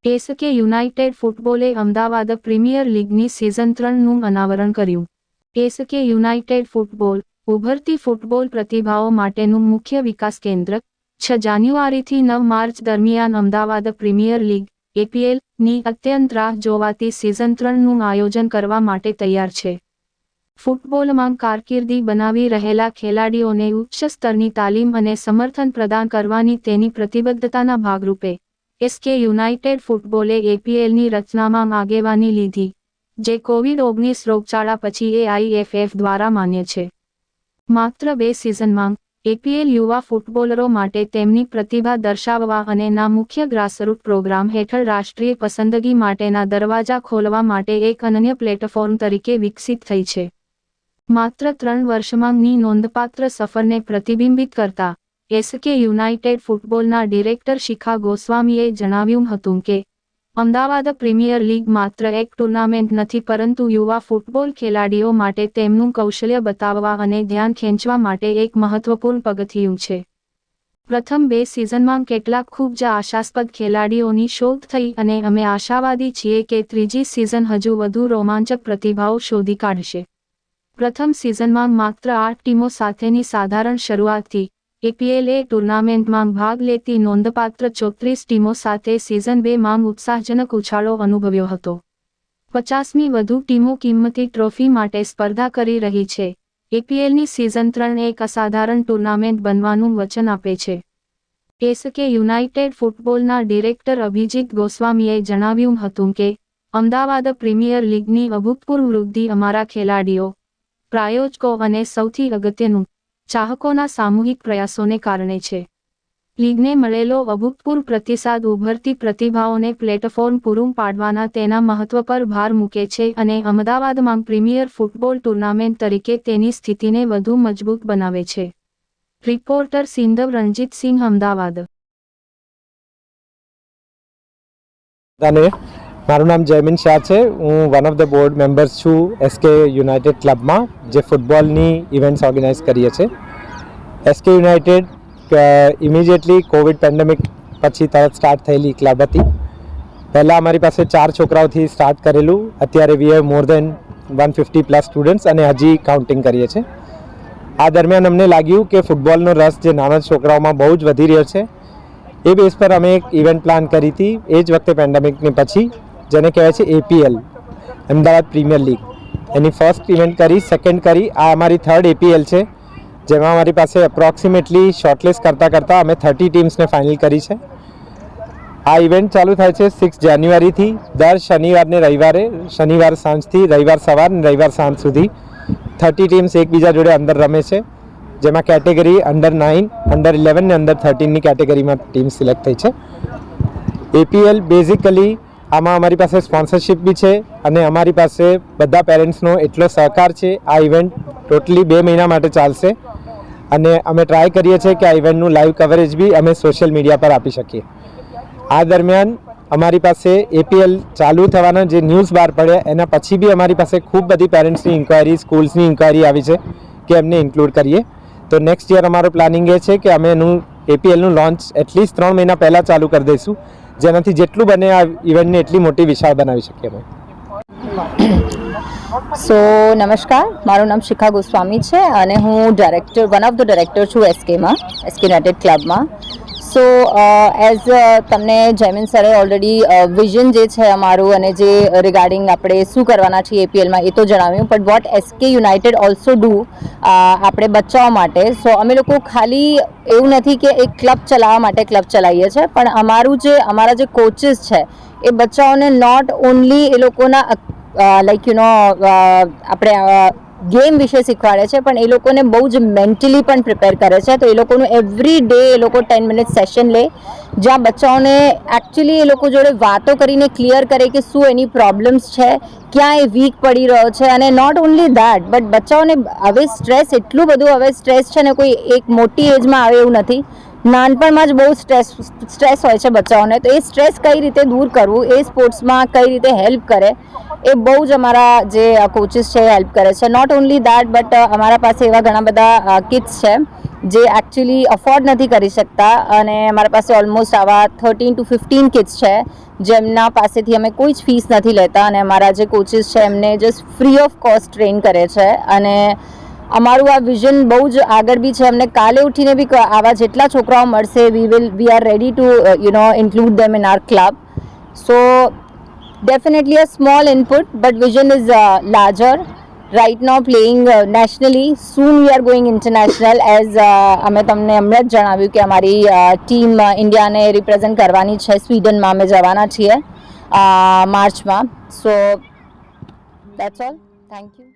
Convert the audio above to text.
SK United ફૂટબોલે Ahmedabad Premier લીગની season 3નું અનાવરણ કર્યું. એસકે યુનાઇટેડ ફૂટબોલ ઉભરતી ફૂટબોલ પ્રતિભાઓ માટેનું મુખ્ય વિકાસ કેન્દ્ર 6 જાન્યુઆરીથી 9 માર્ચ દરમિયાન અમદાવાદ પ્રીમિયર લીગ (APL) ની અત્યંત રાહ જોવાતી સિઝન 3નું આયોજન કરવા માટે તૈયાર છે. ફૂટબોલમાં કારકિર્દી બનાવી રહેલા ખેલાડીઓને ઉચ્ચ સ્તરની તાલીમ અને સમર્થન પ્રદાન કરવાની તેની પ્રતિબદ્ધતાના ભાગરૂપે એસકે યુનાઇટેડ ફૂટબોલે APLની રચનામાં આગેવાની લીધી, જે કોવિડ-19 રોગચાળા પછી AIFF દ્વારા માન્ય છે. માત્ર 2 સિઝનમાં APL યુવા ફૂટબોલરો માટે તેમની પ્રતિભા દર્શાવવા અને ના મુખ્ય ગ્રાસરૂટ પ્રોગ્રામ હેઠળ રાષ્ટ્રીય પસંદગી માટેના દરવાજા ખોલવા માટે એક અનન્ય પ્લેટફોર્મ તરીકે વિકસિત થઈ છે. માત્ર 3 વર્ષમાં ની નોંધપાત્ર સફરને પ્રતિબિંબિત કરતા એસકે યુનાઇટેડ ફૂટબોલના ડિરેક્ટર શિખા ગોસ્વામીએ જણાવ્યું હતું કે અમદાવાદ પ્રીમિયર લીગ માત્ર એક ટુર્નામેન્ટ નથી પરંતુ યુવા ફૂટબોલ ખેલાડીઓ માટે તેમનું કૌશલ્ય બતાવવા અને ધ્યાન ખેંચવા માટે એક મહત્વપૂર્ણ પગથિયું છે. પ્રથમ 2 સિઝનમાં કેટલાક ખૂબ જ આશાસ્પદ ખેલાડીઓની શોધ થઈ અને અમે આશાવાદી છીએ કે ત્રીજી સિઝન હજુ વધુ રોમાંચક પ્રતિભાઓ શોધી કાઢશે. પ્રથમ સિઝનમાં માત્ર 8 ટીમો સાથેની સાધારણ શરૂઆતથી APL ટુર્નામેન્ટમાં ભાગ લેતી નોંધપાત્ર 34 ટીમો સાથે સિઝન 2 માં ઉત્સાહજનક ઉછાળો અનુભવ્યો હતો. 50મી વધુ ટીમો કિંમતી ટ્રોફી માટે સ્પર્ધા કરી રહી છે. APLની સિઝન 3 એક અસાધારણ ટુર્નામેન્ટ બનવાનું વચન આપે છે. એસકે યુનાઇટેડ ફૂટબોલના ડિરેક્ટર અભિજીત ગોસ્વામીએ જણાવ્યું હતું કે અમદાવાદ પ્રીમિયર લીગની અભૂતપૂર્વ વૃદ્ધિ અમારા ખેલાડીઓ, પ્રાયોજકો અને સૌથી અગત્યનું, ચાહકોના સામૂહિક પ્રયાસોને કારણે છે. લીગને મળેલો અભૂતપૂર્વ પ્રતિસાદ ઉભરતી પ્રતિભાઓને પ્લેટફોર્મ પૂરું પાડવાના તેના મહત્વ પર ભાર મૂકે છે અને અમદાવાદમાં પ્રીમિયર ફૂટબોલ ટુર્નામેન્ટ તરીકે તેની સ્થિતિને વધુ મજબૂત બનાવે છે. રિપોર્ટર સિંધવ રણજીતસિંહ, અમદાવાદ. મારું નામ જયમીન શાહ છે. હું one of the board members છું એસકે યુનાઇટેડ ક્લબમાં, જે ફૂટબોલની ઇવેન્ટ્સ ઓર્ગેનાઇઝ કરીએ છીએ. SK United immediately Covid pandemic પછી તરત સ્ટાર્ટ થયેલી ક્લબ હતી. પહેલાં અમારી પાસે 4 છોકરાઓથી સ્ટાર્ટ કરેલું. અત્યારે we have more then 150+ students અને હજી કાઉન્ટિંગ કરીએ છીએ. આ દરમિયાન અમને લાગ્યું કે ફૂટબોલનો રસ જે નાના છોકરાઓમાં બહુ જ વધી રહ્યો છે. એ બેઝ પર અમે એક ઇવેન્ટ પ્લાન કરી હતી એ જ વખતે પેન્ડેમિકની પછી, જેને કહેવાય છે APL, અમદાવાદ પ્રીમિયર લીગ. એની ફર્સ્ટ ઇવેન્ટ કરી, સેકન્ડ કરી, આ અમારી 3rd APL છે, જેમાં અમારી પાસે એપ્રોક્સિમેટલી શોર્ટલિસ્ટ કરતાં અમે 30 ટીમ્સને ફાઇનલ કરી છે. આ ઇવેન્ટ ચાલુ થાય છે 6 જાન્યુઆરીથી દર શનિવારને રવિવારે, શનિવાર સાંજથી રવિવાર સવાર અને રવિવાર સાંજ સુધી 30 ટીમ્સ એકબીજા જોડે અંદર રમે છે, જેમાં કેટેગરી અંડર 9, અંડર 11 ને અંડર 13ની કેટેગરીમાં ટીમ સિલેક્ટ થઈ છે. APL બેઝિકલી આમાં અમારી પાસે સ્પોન્સરશિપ બી છે અને અમારી પાસે બધા પેરેન્ટ્સનો એટલો સહકાર છે. આ ઇવેન્ટ ટોટલી 2 મહિના માટે ચાલશે અને અમે ટ્રાય કરીએ છીએ કે આ ઇવેન્ટનું લાઈવ કવરેજ બી અમે સોશિયલ મીડિયા પર આપી શકીએ. આ દરમિયાન અમારી પાસે APL ચાલુ થવાના જે ન્યૂઝ બહાર પડ્યા એના પછી બી અમારી પાસે ખૂબ બધી પેરેન્ટ્સની ઇન્ક્વાયરી, સ્કૂલ્સની ઇન્ક્વાયરી આવી છે કે એમને ઇન્ક્લુડ કરીએ. તો નેક્સ્ટ યર અમારો પ્લાનિંગ એ છે કે અમે એનું APLનું લોન્ચ એટલીસ્ટ 3 મહિના પહેલાં ચાલુ કરી દઈશું, જેનાથી જેટલું બને આ ઇવેન્ટને એટલી મોટી વિશાળ બનાવી શકીએ અમે. નમસ્કાર, મારું નામ શિખા ગોસ્વામી છે અને હું વન ઓફ ધ ડાયરેક્ટર છું એસકેમાં, એસકે યુનાઇટેડ ક્લબમાં. એઝ તમને જયમીન સરે ઓલરેડી વિઝન જે છે અમારું અને જે રિગાર્ડિંગ આપણે શું કરવાના છીએ APLમાં એ તો જણાવ્યું, but what SK United also do આપણે બચ્ચાઓ માટે. અમે લોકો ખાલી એવું નથી કે એક ક્લબ ચલાવવા માટે ક્લબ ચલાવીએ છીએ, પણ અમારા જે કોચિસ છે એ બચ્ચાઓને નોટ ઓનલી એ લોકોના આપણે ગેમ વિશે શીખવાડે છે, પણ એ લોકોને બહુ જ મેન્ટલી પણ પ્રિપેર કરે છે. તો એ લોકોનું એવરી ડે એ લોકો 10 મિનિટ સેશન લે, જ્યાં બચ્ચાઓને એકચ્યુઅલી એ લોકો જોડે વાતો કરીને ક્લિયર કરે કે શું એની પ્રોબ્લેમ્સ છે, ક્યાં એ વીક પડી રહ્યો છે. અને નોટ ઓનલી દેટ, બટ બચ્ચાઓને હવે સ્ટ્રેસ એટલું બધું, હવે સ્ટ્રેસ છે ને કોઈ એક મોટી એજમાં આવે એવું નથી. નાનપણમાં જ બહુ સ્ટ્રેસ હોય છે બચ્ચાઓને, તો એ સ્ટ્રેસ કઈ રીતે દૂર કરવું, એ સ્પોર્ટ્સમાં કઈ રીતે હેલ્પ કરે, એ બહુ જ અમારા જે કોચિસ છે એ હેલ્પ કરે છે. નોટ ઓનલી દેટ બટ અમારા પાસે એવા ઘણા બધા કિડ્સ છે જે એકચ્યુઅલી અફોર્ડ નથી કરી શકતા, અને અમારા પાસે ઓલમોસ્ટ આવા 13 to 15 કિડ્સ છે જેમના પાસેથી અમે કોઈ જ ફીસ નથી લેતા, અને અમારા જે કોચિસ છે એમને just free of cost train કરે છે. અને અમારું આ વિઝન બહુ જ આગળ બી છે. અમને કાલે ઉઠીને બી આવા જેટલા છોકરાઓ મળશે, we are ready to include them in our club. So definitely a small input, but vision is larger. Right now playing nationally, soon we are going international, as અમે તમને હમણાં જ જણાવ્યું કે અમારી ટીમ ઇન્ડિયાને રિપ્રેઝન્ટ કરવાની છે. સ્વીડનમાં અમે જવાના છીએ માર્ચમાં. સો દેટ્સ ઓલ. Thank you.